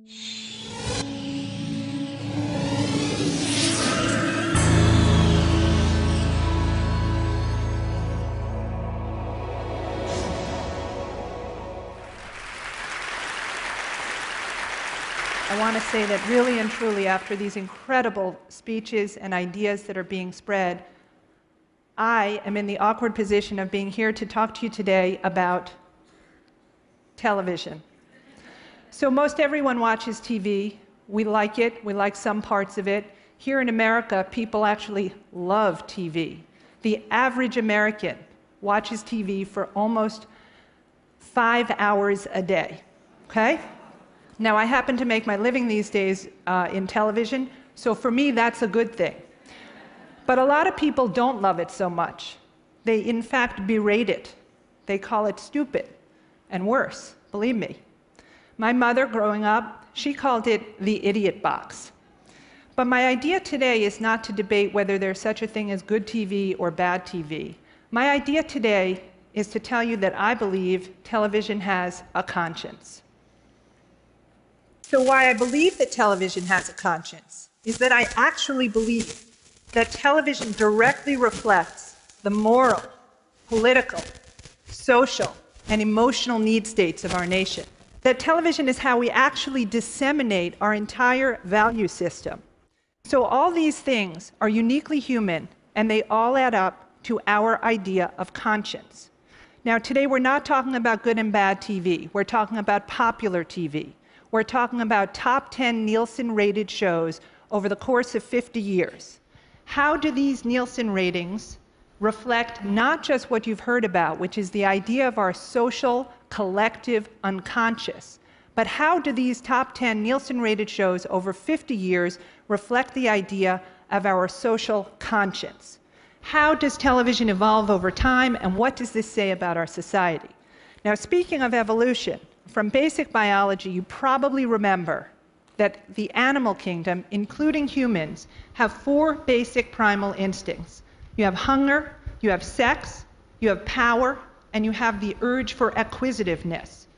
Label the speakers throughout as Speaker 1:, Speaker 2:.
Speaker 1: I want to say that really and truly, after these incredible speeches and ideas that are being spread, I am in the awkward position of being here to talk to you today about television. So most everyone watches TV. We like it. We like some parts of it. Here in America, people actually love TV. The average American watches TV for almost 5 hours a day, okay? Now, I happen to make my living these days in television, so for me, that's a good thing. But a lot of people don't love it so much. They, in fact, berate it. They call it stupid, and worse, believe me. My mother, growing up, she called it the idiot box. But my idea today is not to debate whether there's such a thing as good TV or bad TV. My idea today is to tell you that I believe television has a conscience. So why I believe that television has a conscience is that I actually believe that television directly reflects the moral, political, social, and emotional need states of our nation. That television is how we actually disseminate our entire value system. So all these things are uniquely human, and they all add up to our idea of conscience. Now, today we're not talking about good and bad TV. We're talking about popular TV. We're talking about top 10 Nielsen-rated shows over the course of 50 years. How do these Nielsen ratings reflect not just what you've heard about, which is the idea of our social, collective unconscious, but how do these top 10 Nielsen-rated shows over 50 years reflect the idea of our social conscience? How does television evolve over time, and what does this say about our society? Now, speaking of evolution, from basic biology, you probably remember that the animal kingdom, including humans, have 4 basic primal instincts. You have hunger, you have sex, you have power, and you have the urge for acquisitiveness.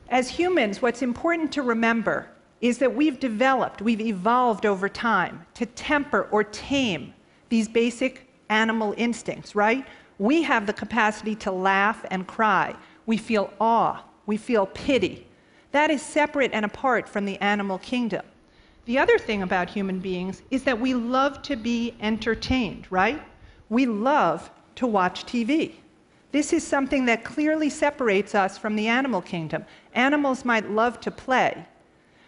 Speaker 1: As humans, what's important to remember is that we've evolved over time to temper or tame these basic animal instincts, right? We have the capacity to laugh and cry. We feel awe. We feel pity. That is separate and apart from the animal kingdom. The other thing about human beings is that we love to be entertained, right? We love to watch TV. This is something that clearly separates us from the animal kingdom. Animals might love to play,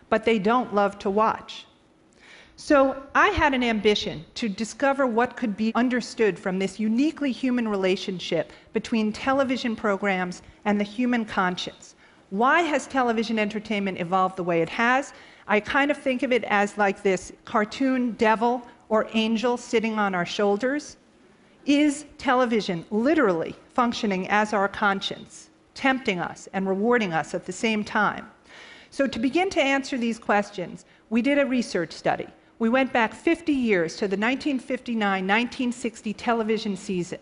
Speaker 1: but they don't love to watch. So I had an ambition to discover what could be understood from this uniquely human relationship between television programs and the human conscience. Why has television entertainment evolved the way it has? I kind of think of it as like this cartoon devil or angel sitting on our shoulders. Is television literally functioning as our conscience, tempting us and rewarding us at the same time? So to begin to answer these questions, we did a research study. We went back 50 years to the 1959-1960 television season.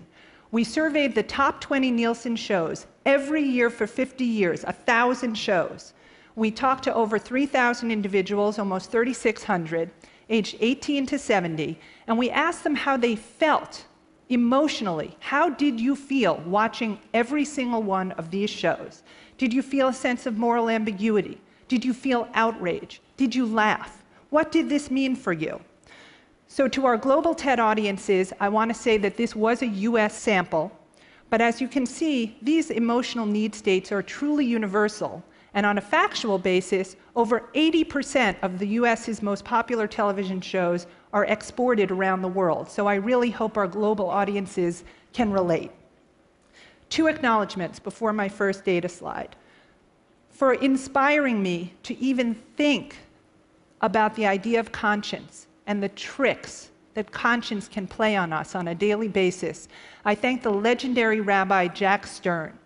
Speaker 1: We surveyed the top 20 Nielsen shows every year for 50 years, 1,000 shows. We talked to over 3,000 individuals, almost 3,600, aged 18 to 70, and we asked them how they felt emotionally. How did you feel watching every single one of these shows? Did you feel a sense of moral ambiguity? Did you feel outrage? Did you laugh? What did this mean for you? So to our global TED audiences, I want to say that this was a US sample, but as you can see, these emotional need states are truly universal, and on a factual basis, over 80% of the US's most popular television shows are exported around the world, so I really hope our global audiences can relate. 2 acknowledgments before my first data slide. For inspiring me to even think about the idea of conscience and the tricks that conscience can play on us on a daily basis, I thank the legendary Rabbi Jack Stern.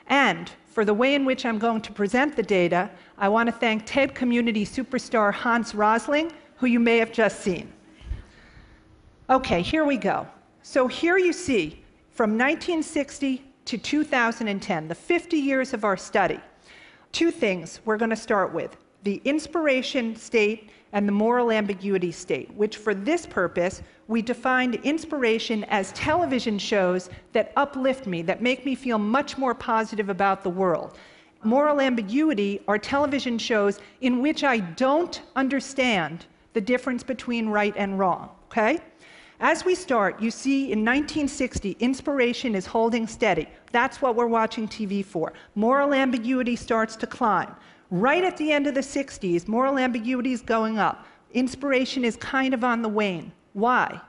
Speaker 1: And for the way in which I'm going to present the data, I want to thank TED community superstar Hans Rosling, who you may have just seen. Okay, here we go. So here you see, from 1960 to 2010, the 50 years of our study, 2 things we're going to start with. the inspiration state and the moral ambiguity state, which for this purpose, we defined inspiration as television shows that uplift me, that make me feel much more positive about the world. Moral ambiguity are television shows in which I don't understand the difference between right and wrong, okay? As we start, you see in 1960, inspiration is holding steady. That's what we're watching TV for. Moral ambiguity starts to climb. Right at the end of the 60s, moral ambiguity is going up. Inspiration is kind of on the wane. Why?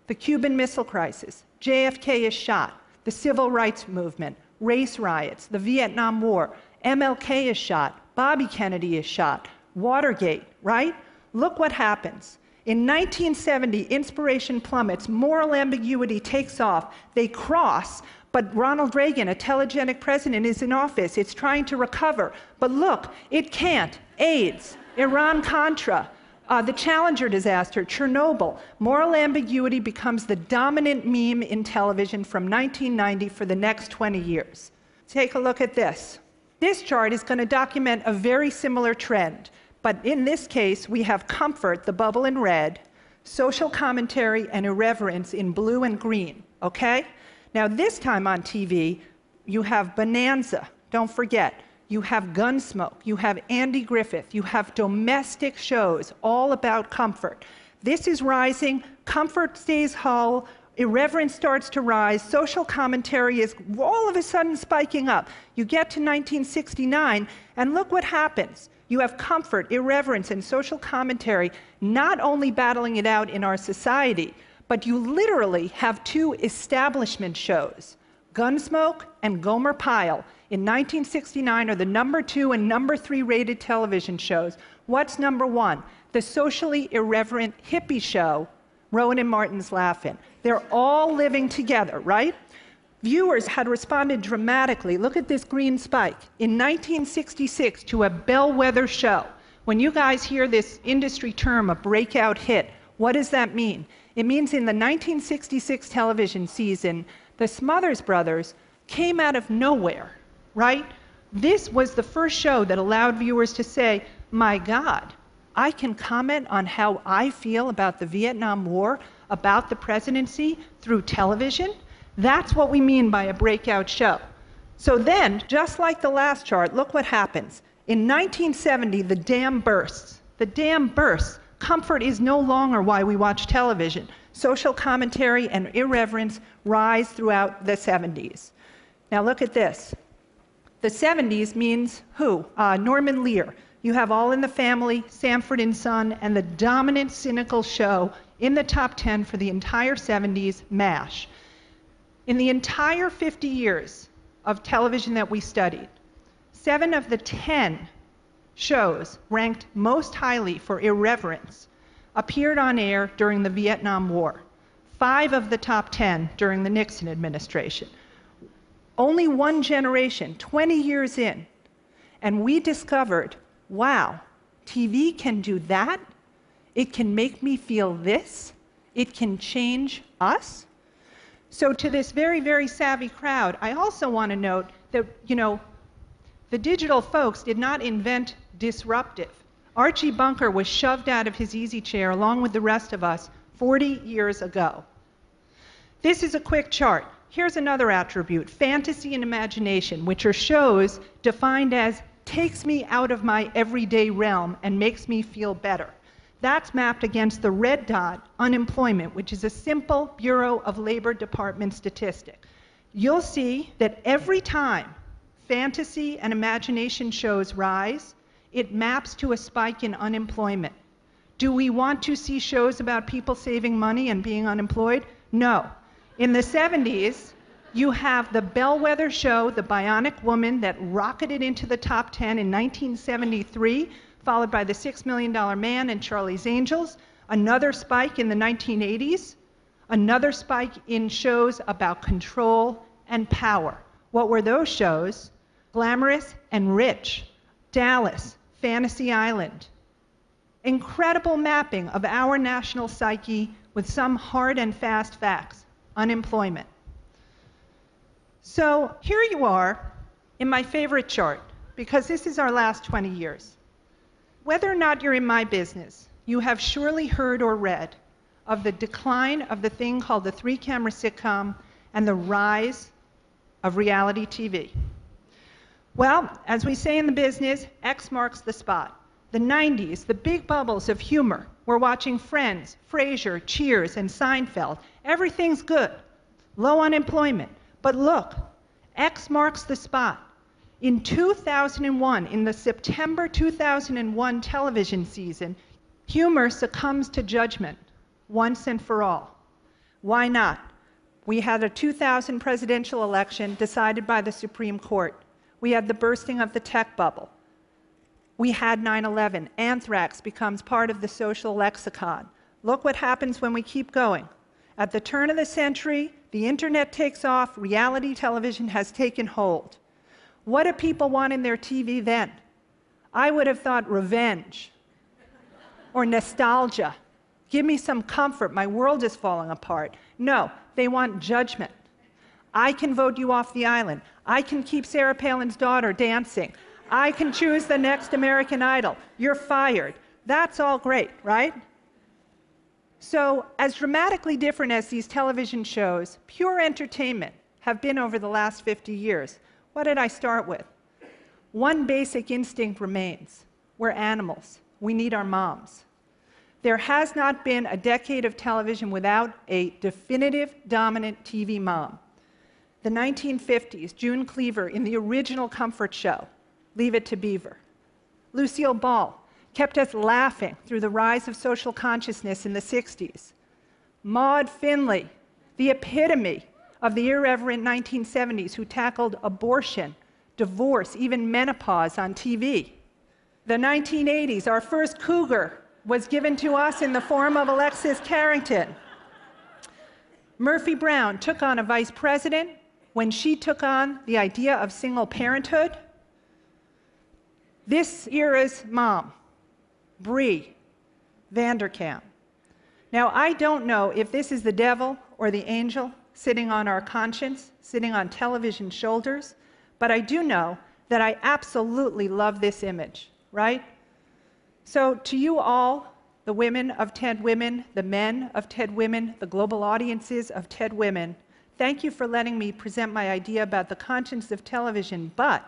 Speaker 1: The Cuban Missile Crisis, JFK is shot, the Civil Rights Movement, race riots, the Vietnam War, MLK is shot, Bobby Kennedy is shot, Watergate, right? Look what happens. In 1970, inspiration plummets, moral ambiguity takes off, they cross, but Ronald Reagan, a telegenic president, is in office. It's trying to recover. But look, it can't. AIDS, Iran-Contra, the Challenger disaster, Chernobyl. Moral ambiguity becomes the dominant meme in television from 1990 for the next 20 years. Take a look at this. This chart is going to document a very similar trend. But in this case, we have comfort, the bubble in red, social commentary and irreverence in blue and green, okay? Now this time on TV, you have Bonanza, don't forget. You have Gunsmoke, you have Andy Griffith, you have domestic shows all about comfort. This is rising, comfort stays whole, irreverence starts to rise, social commentary is all of a sudden spiking up. You get to 1969, and look what happens. You have comfort, irreverence, and social commentary not only battling it out in our society, but you literally have two establishment shows. Gunsmoke and Gomer Pyle in 1969 are the #2 and #3 rated television shows. What's #1? The socially irreverent hippie show, Rowan and Martin's Laugh-In. They're all living together, right? Viewers had responded dramatically. Look at this green spike. In 1966, to a bellwether show. When you guys hear this industry term, a breakout hit, what does that mean? It means in the 1966 television season, the Smothers Brothers came out of nowhere, right? This was the first show that allowed viewers to say, my God, I can comment on how I feel about the Vietnam War, about the presidency through television? That's what we mean by a breakout show. So then, just like the last chart, look what happens. In 1970, the dam bursts. The dam bursts. Comfort is no longer why we watch television. Social commentary and irreverence rise throughout the 70s. Now look at this. The 70s means who? Norman Lear. You have All in the Family, Sanford and Son, and the dominant cynical show in the top 10 for the entire 70s, MASH. In the entire 50 years of television that we studied, 7 of the 10 shows ranked most highly for irreverence appeared on air during the Vietnam War. 5 of the top 10 during the Nixon administration. Only one generation, 20 years in, and we discovered, wow, TV can do that? It can make me feel this? It can change us? So to this very, very savvy crowd, I also want to note that, the digital folks did not invent disruptive. Archie Bunker was shoved out of his easy chair along with the rest of us 40 years ago. This is a quick chart. Here's another attribute, fantasy and imagination, which are shows defined as takes me out of my everyday realm and makes me feel better. That's mapped against the red dot, unemployment, which is a simple Bureau of Labor Department statistic. You'll see that every time fantasy and imagination shows rise, it maps to a spike in unemployment. Do we want to see shows about people saving money and being unemployed? No. In the 70s, you have the bellwether show, The Bionic Woman, that rocketed into the top 10 in 1973, followed by The $6 Million Man and Charlie's Angels, another spike in the 1980s, another spike in shows about control and power. What were those shows? Glamorous and Rich, Dallas, Fantasy Island. Incredible mapping of our national psyche with some hard and fast facts. Unemployment. So here you are in my favorite chart, because this is our last 20 years. Whether or not you're in my business, you have surely heard or read of the decline of the thing called the three-camera sitcom and the rise of reality TV. Well, as we say in the business, X marks the spot. The 90s, the big bubbles of humor. We're watching Friends, Frasier, Cheers, and Seinfeld. Everything's good. Low unemployment. But look, X marks the spot. In 2001, in the September 2001 television season, humor succumbs to judgment once and for all. Why not? We had a 2000 presidential election decided by the Supreme Court. We had the bursting of the tech bubble. We had 9/11. Anthrax becomes part of the social lexicon. Look what happens when we keep going. At the turn of the century, the internet takes off, reality television has taken hold. What do people want in their TV then? I would have thought revenge or nostalgia. Give me some comfort, my world is falling apart. No, they want judgment. I can vote you off the island. I can keep Sarah Palin's daughter dancing. I can choose the next American Idol. You're fired. That's all great, right? So, as dramatically different as these television shows, pure entertainment, have been over the last 50 years, what did I start with? One basic instinct remains. We're animals. We need our moms. There has not been a decade of television without a definitive dominant TV mom. The 1950s, June Cleaver in the original Comfort Show, Leave It to Beaver. Lucille Ball kept us laughing through the rise of social consciousness in the 60s. Maude Finley, the epitome of the irreverent 1970s who tackled abortion, divorce, even menopause on TV. The 1980s, our first cougar was given to us in the form of Alexis Carrington. Murphy Brown took on a vice president when she took on the idea of single parenthood. This era's mom, Bree Vanderkam. Now, I don't know if this is the devil or the angel sitting on our conscience, sitting on television shoulders, but I do know that I absolutely love this image, right? So to you all, the women of TED Women, the men of TED Women, the global audiences of TED Women, thank you for letting me present my idea about the conscience of television, but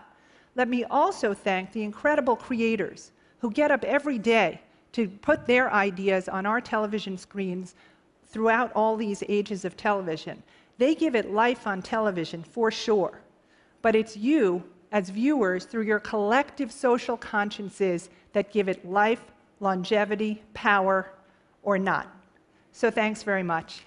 Speaker 1: let me also thank the incredible creators who get up every day to put their ideas on our television screens throughout all these ages of television. They give it life on television, for sure. But it's you, as viewers, through your collective social consciences, that give it life, longevity, power, or not. So thanks very much.